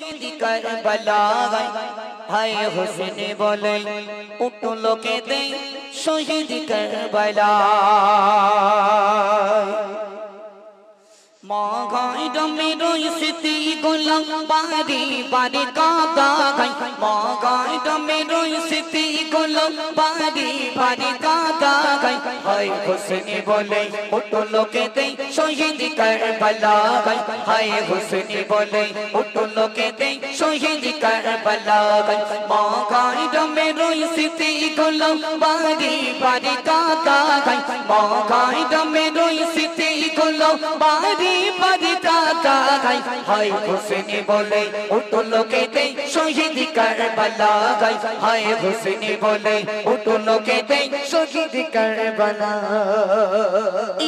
শহীদ কারবালা হায় হোসেন বলে উঠলো কেঁদে শহীদ কারবালা মাগাই ডমে রইসিতি গোলাম বাড়ি বাড়ি কাদা গাই মাগাই ডমে রইসিতি গোলাম বাড়ি বাড়ি কাদা গাই হায় হোসেন বলে উঠলো কেঁদে শহীদ কারবালা গাই হায় হোসেন বলে উঠলো কেঁদে শহীদ কারবালা গাই মাগাই ডমে রইসিতি গোলাম বাড়ি বাড়ি কাদা গাই মাগাই ডমে রইসিতি গোলাম বাড়ি বাড়ি কাদা গাই হায় হোসেন বলে উঠলো কেঁদে শহীদ কারবালা গাই হায় হোসেন বলে উঠলো কেঁদে শহীদ কারবালা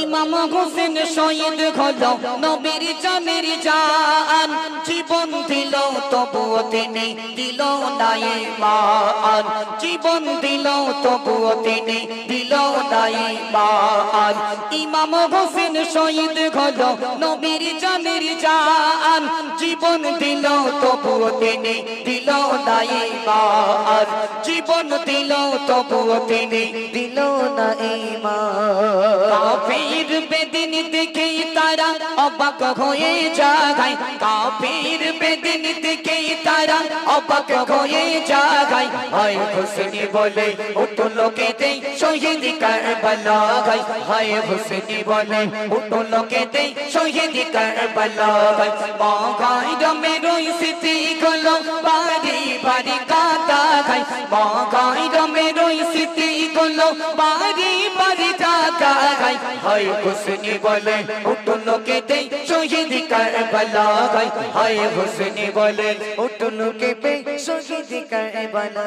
ইমাম হোসেন শহীদ হলো নবীর জানের জান জীবন দিল তবুও তিনি দিল না ঈমান জীবন দিল তবুও তিনি দিল না ঈমান ইমাম হোসেন শহীদ হলো নবীর জানের জান জীবন দিল তবুও তিনি দিল না ঈমান জীবন দিল তবুও তিনি দিল না ঈমান কাফির বেদিন দেখে তারা অবাক হয়ে যায় কাফির বেদিন দেখে তারা অবাক হয়ে যায় হায় হোসেন বলে উঠলো কেঁদে শহীদ কারবালা গাই হায় হোসেন বলে উঠলো কেঁদে শহীদ কারবালা গাই মাগাই ডমে রইসিতি গোলো বাড়ি বাড়ি কাদা গাই মাগাই ডমে রইসিতি গোলো বাড়ি বাড়ি কাদা গাই হায় হোসেন বলে উঠলো কেঁদে শহীদ কারবালা গাই হায় হোসেন বলে উঠলো কেঁদে শহীদ কারবালা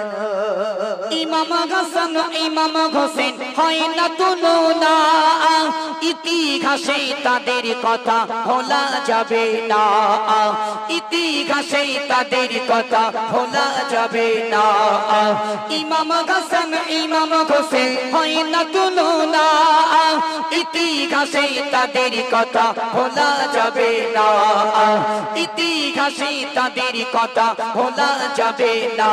ইমাম হাসান ইমাম হোসেন হয় না তুলনা ইতিহাসে তাদের কথা ভোলা যাবে না ইতিহাসে তাদের কথা ভোলা যাবে না ইমাম হাসান ইমাম হোসেন হয় না তুলনা ইতিহাসে তাদের কথা ভোলা যাবে না ইতিহাসে তাদের কথা ভোলা যাবে না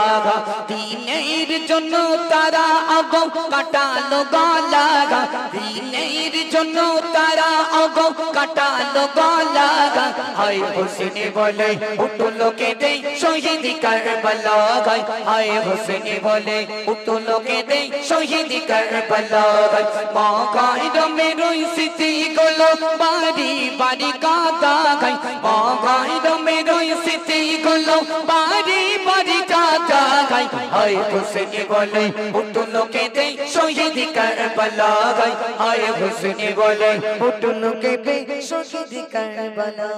দিনের জন্য তারা আগো কাটালো গলা দিনের জন্য তারা আগো কাটালো গলা হায় হোসেন বলে উঠলো কেঁদে শহীদ কারবালা গাই হায় হোসেন বলে উঠলো কেঁদে শহীদ কারবালা গাই মাগাই ডমে রইসিতি গোলো বাড়ি বাড়ি কাদা গাই মাগাই ডমে রইসিতি গোলো বাড়ি বাড়ি কাদা গাই হায় হোসেন বলে উঠলো কেঁদে শহীদ কারবালা গাই হায় হোসেন বলে উঠলো কেঁদে শহীদ কারবালা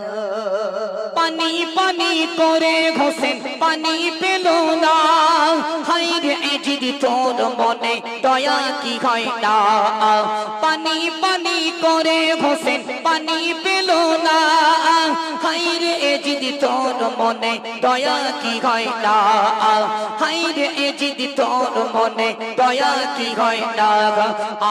পানি পানি করে হোসেন পানি পেল না হায় রে এজিদ তোর মনে দয়া কি হয় না পানি পানি করে হোসেন পানি পেল না হায় রে এজিদ তোর মনে দয়া কি হয় না হায় রে এজিদ তোর মনে দয়া কি হয় না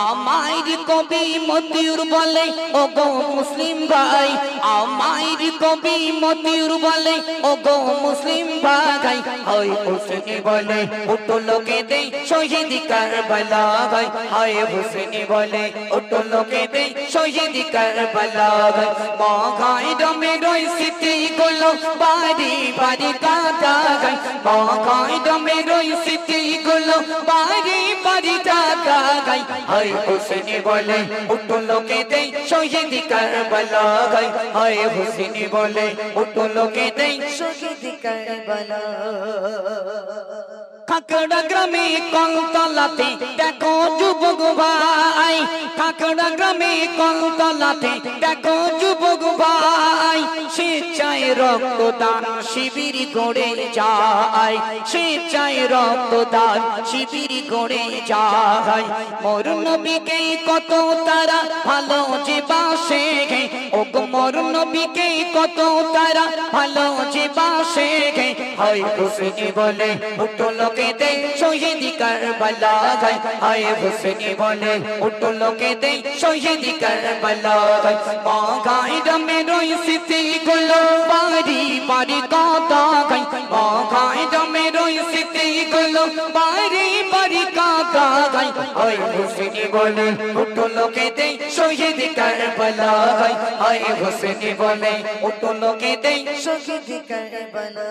আমায় কবি মতিউর বলে ও গো মুসলিম ভাই আমায় কবি মতিউর বলে ও গো মুসলিম ভাই হায় হোসেন বলে উঠলো কেঁদে শহীদ কারবালা গাই হায় হোসেন বলে উঠলো কেঁদে শহীদ কারবালা গাই মাগাই ডমে রইসিতি গোলো বাড়ি বাড়ি কাদা গাই মাগাই ডমে রইসিতি গোলো বাড়ি বাড়ি কাদা গাই হায় হোসেন বলে উঠলো কেঁদে শহীদ কারবালা গাই হায় হোসেন বলে উঠলো কেঁদে শহীদ কারবালা কাকড়া গ্রামে কলতলাতে দেখো যুবক ভাই কাকড়া গ্রামে কলতলাতে দেখো যুবক ভাই স্বেচ্ছায় রক্তদান শিবির গড়ে যায় স্বেচ্ছায় রক্তদান শিবির গড়ে যায় মোর নবীকে কত তারা ভালো যে বাসে ও গো মোর নবীকে কত তারা ভালো যে বাসে হায় হোসেন বলে উঠলো কেঁদে শহীদ কারবালা গাই হায় হোসেন বলে উঠলো কেঁদে শহীদ কারবালা গাই মাগাই ডমে রইসিতি গোলো বাড়ি বাড়ি কাদা গাই বাড়ি কাকা গাই হায় হোসেনি বলে উঠো লোকে দেই শহীদ কারবালা গাই হায় হোসেনি বলে উঠো লোকে দেই শহীদ কারবালা